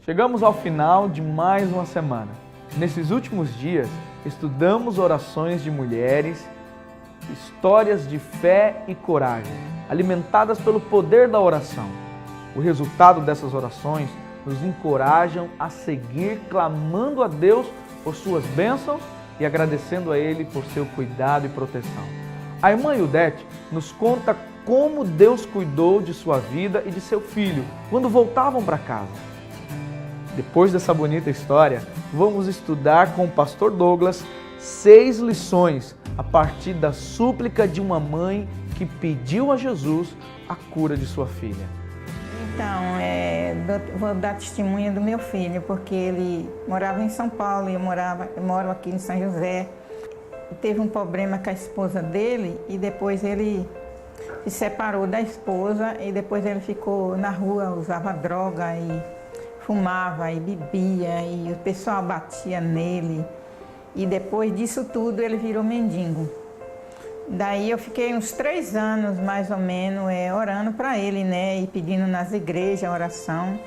Chegamos ao final de mais uma semana. Nesses últimos dias, estudamos orações de mulheres, histórias de fé e coragem, alimentadas pelo poder da oração. O resultado dessas orações nos encorajam a seguir clamando a Deus por suas bênçãos e agradecendo a Ele por seu cuidado e proteção. A irmã Ildete nos conta como Deus cuidou de sua vida e de seu filho quando voltavam para casa. Depois dessa bonita história, vamos estudar com o pastor Douglas 6 lições a partir da súplica de uma mãe que pediu a Jesus a cura de sua filha. Então, vou dar testemunha do meu filho, porque ele morava em São Paulo e eu moro aqui em São José. Teve um problema com a esposa dele e depois ele se separou da esposa e depois ele ficou na rua, usava droga e fumava e bebia e o pessoal batia nele. E depois disso tudo ele virou mendigo. Daí eu fiquei uns 3 anos, mais ou menos, orando para ele, né? E pedindo nas igrejas oração.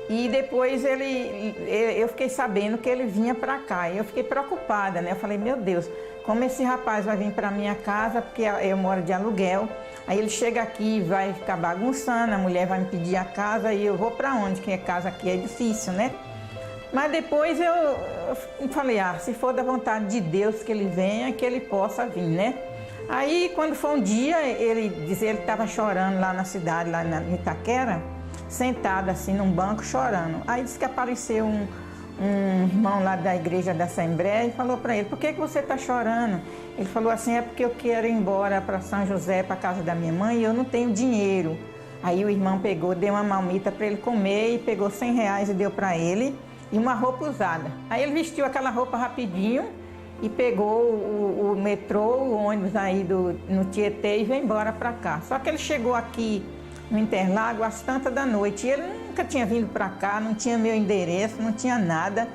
E depois eu fiquei sabendo que ele vinha para cá. E eu fiquei preocupada, né? Eu falei, meu Deus, como esse rapaz vai vir para minha casa, porque eu moro de aluguel. Aí ele chega aqui e vai ficar bagunçando, a mulher vai me pedir a casa e eu vou para onde? Que a casa aqui é difícil, né? Mas depois eu falei, se for da vontade de Deus que ele venha, que ele possa vir, né? Aí, quando foi um dia, ele estava chorando lá na cidade, lá em Itaquera, sentado assim num banco chorando. Aí disse que apareceu um irmão lá da igreja da Assembleia e falou para ele, por que você está chorando? Ele falou assim, é porque eu quero ir embora para São José, para a casa da minha mãe, e eu não tenho dinheiro. Aí o irmão pegou, deu uma marmita para ele comer e pegou R$100 e deu para ele e uma roupa usada. Aí ele vestiu aquela roupa rapidinho e pegou o metrô, o ônibus aí no Tietê e veio embora para cá. Só que ele chegou aqui no Interlagos às tantas da noite e ele nunca tinha vindo para cá, não tinha meu endereço, não tinha nada.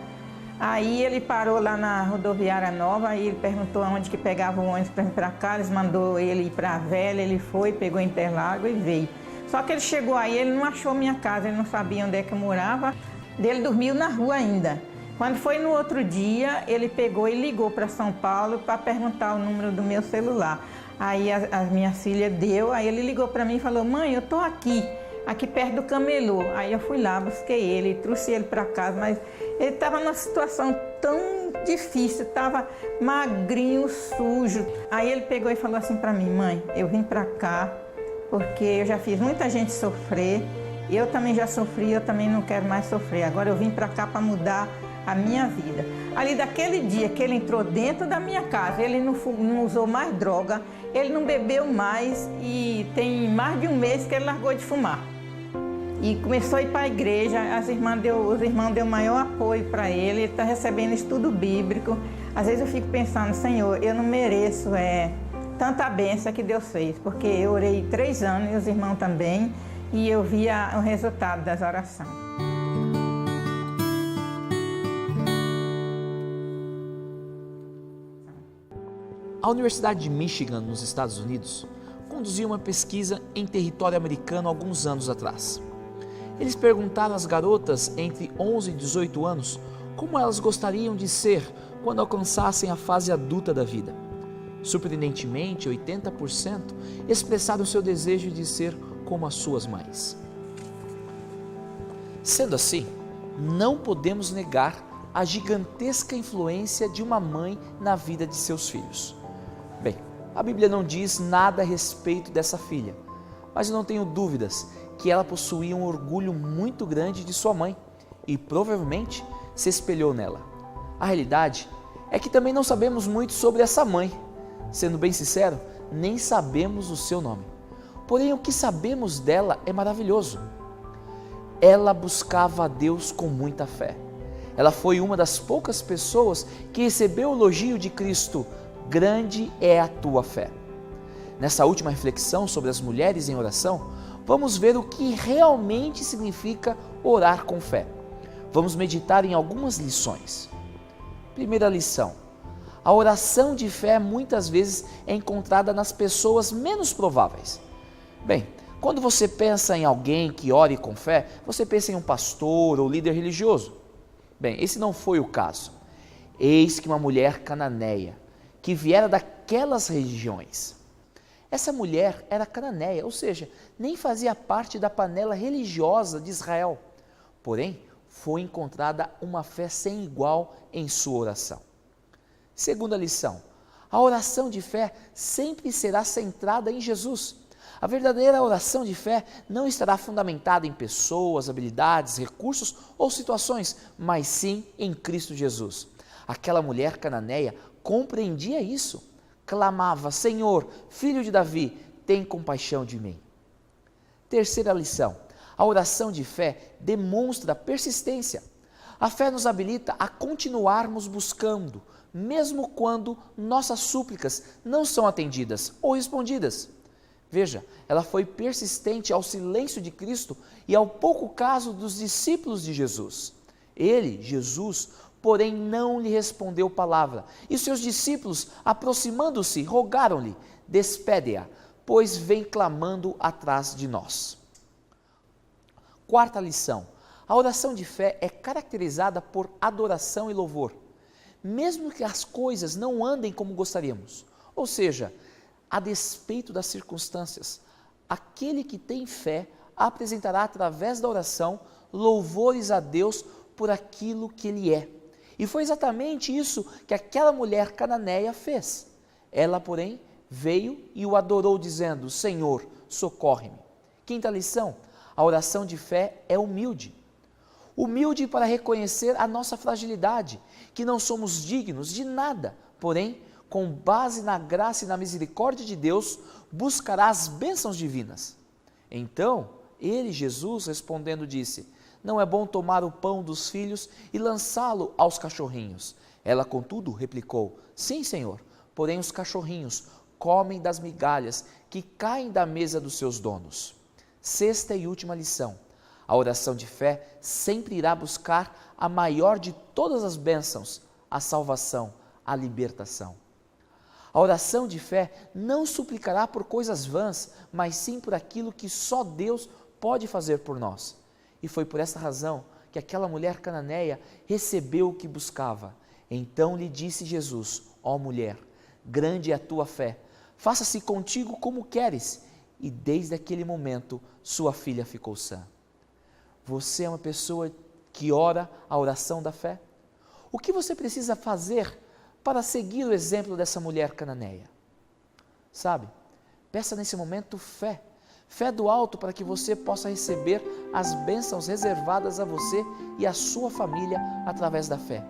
Aí ele parou lá na rodoviária nova, aí ele perguntou aonde que pegava o ônibus para vir para cá, eles mandou ele ir para a Velha, ele foi, pegou Interlagos e veio. Só que ele chegou aí, ele não achou minha casa, ele não sabia onde é que eu morava, ele dormiu na rua ainda. Quando foi no outro dia, ele pegou e ligou para São Paulo para perguntar o número do meu celular. Aí a minha filha deu, aí ele ligou para mim e falou, mãe, eu tô aqui perto do camelô. Aí eu fui lá, busquei ele, trouxe ele para casa, mas ele estava numa situação tão difícil, estava magrinho, sujo. Aí ele pegou e falou assim para mim, mãe, eu vim para cá porque eu já fiz muita gente sofrer, eu também já sofri, eu também não quero mais sofrer. Agora eu vim para cá para mudar a minha vida. Ali daquele dia que ele entrou dentro da minha casa, ele não usou mais droga, ele não bebeu mais e tem mais de um mês que ele largou de fumar. E começou a ir para a igreja, os irmãos deu maior apoio para ele está recebendo estudo bíblico. Às vezes eu fico pensando, Senhor, eu não mereço tanta bênção que Deus fez, porque eu orei 3 anos e os irmãos também, e eu via o resultado das orações. A Universidade de Michigan, nos Estados Unidos, conduziu uma pesquisa em território americano alguns anos atrás. Eles perguntaram às garotas entre 11 e 18 anos como elas gostariam de ser quando alcançassem a fase adulta da vida. Surpreendentemente, 80% expressaram seu desejo de ser como as suas mães. Sendo assim, não podemos negar a gigantesca influência de uma mãe na vida de seus filhos. Bem, a Bíblia não diz nada a respeito dessa filha, mas eu não tenho dúvidas que ela possuía um orgulho muito grande de sua mãe e provavelmente se espelhou nela. A realidade é que também não sabemos muito sobre essa mãe. Sendo bem sincero, nem sabemos o seu nome. Porém, o que sabemos dela é maravilhoso. Ela buscava a Deus com muita fé. Ela foi uma das poucas pessoas que recebeu o elogio de Cristo: grande é a tua fé. Nessa última reflexão sobre as mulheres em oração, vamos ver o que realmente significa orar com fé. Vamos meditar em algumas lições. Primeira lição: a oração de fé muitas vezes é encontrada nas pessoas menos prováveis. Bem, Quando você pensa em alguém que ore com fé, você pensa em um pastor ou líder religioso. Bem, esse não foi o caso. Eis que uma mulher cananeia, que viera daquelas regiões. Essa mulher era cananeia, ou seja, nem fazia parte da panela religiosa de Israel. Porém, foi encontrada uma fé sem igual em sua oração. Segunda lição, a oração de fé sempre será centrada em Jesus. A verdadeira oração de fé não estará fundamentada em pessoas, habilidades, recursos ou situações, mas sim em Cristo Jesus. Aquela mulher cananeia compreendia isso. Clamava: Senhor, filho de Davi, tem compaixão de mim. Terceira lição, a oração de fé demonstra persistência. A fé nos habilita a continuarmos buscando, mesmo quando nossas súplicas não são atendidas ou respondidas. Veja, ela foi persistente ao silêncio de Cristo e ao pouco caso dos discípulos de Jesus. Ele, Jesus, porém não lhe respondeu palavra. E seus discípulos, aproximando-se, rogaram-lhe: despede-a, pois vem clamando atrás de nós. Quarta lição, a oração de fé é caracterizada por adoração e louvor, mesmo que as coisas não andem como gostaríamos. Ou seja, a despeito das circunstâncias, aquele que tem fé apresentará através da oração louvores a Deus por aquilo que Ele é. E foi exatamente isso que aquela mulher cananeia fez. Ela, porém, veio e o adorou dizendo: Senhor, socorre-me. Quinta lição, a oração de fé é humilde. Humilde para reconhecer a nossa fragilidade, que não somos dignos de nada, porém, com base na graça e na misericórdia de Deus, buscará as bênçãos divinas. Então, ele, Jesus, respondendo, disse: não é bom tomar o pão dos filhos e lançá-lo aos cachorrinhos. Ela, contudo, replicou: sim, Senhor, porém os cachorrinhos comem das migalhas que caem da mesa dos seus donos. Sexta e última lição, a oração de fé sempre irá buscar a maior de todas as bênçãos, a salvação, a libertação. A oração de fé não suplicará por coisas vãs, mas sim por aquilo que só Deus pode fazer por nós. E foi por essa razão que aquela mulher cananeia recebeu o que buscava. Então lhe disse Jesus: ó mulher, grande é a tua fé, faça-se contigo como queres. E desde aquele momento sua filha ficou sã. Você é uma pessoa que ora a oração da fé? O que você precisa fazer para seguir o exemplo dessa mulher cananeia? Sabe, peça nesse momento fé. Fé do alto para que você possa receber as bênçãos reservadas a você e a sua família através da fé.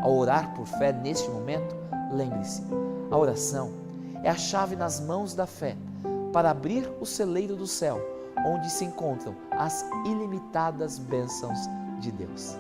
Ao orar por fé neste momento, lembre-se, a oração é a chave nas mãos da fé para abrir o celeiro do céu, onde se encontram as ilimitadas bênçãos de Deus.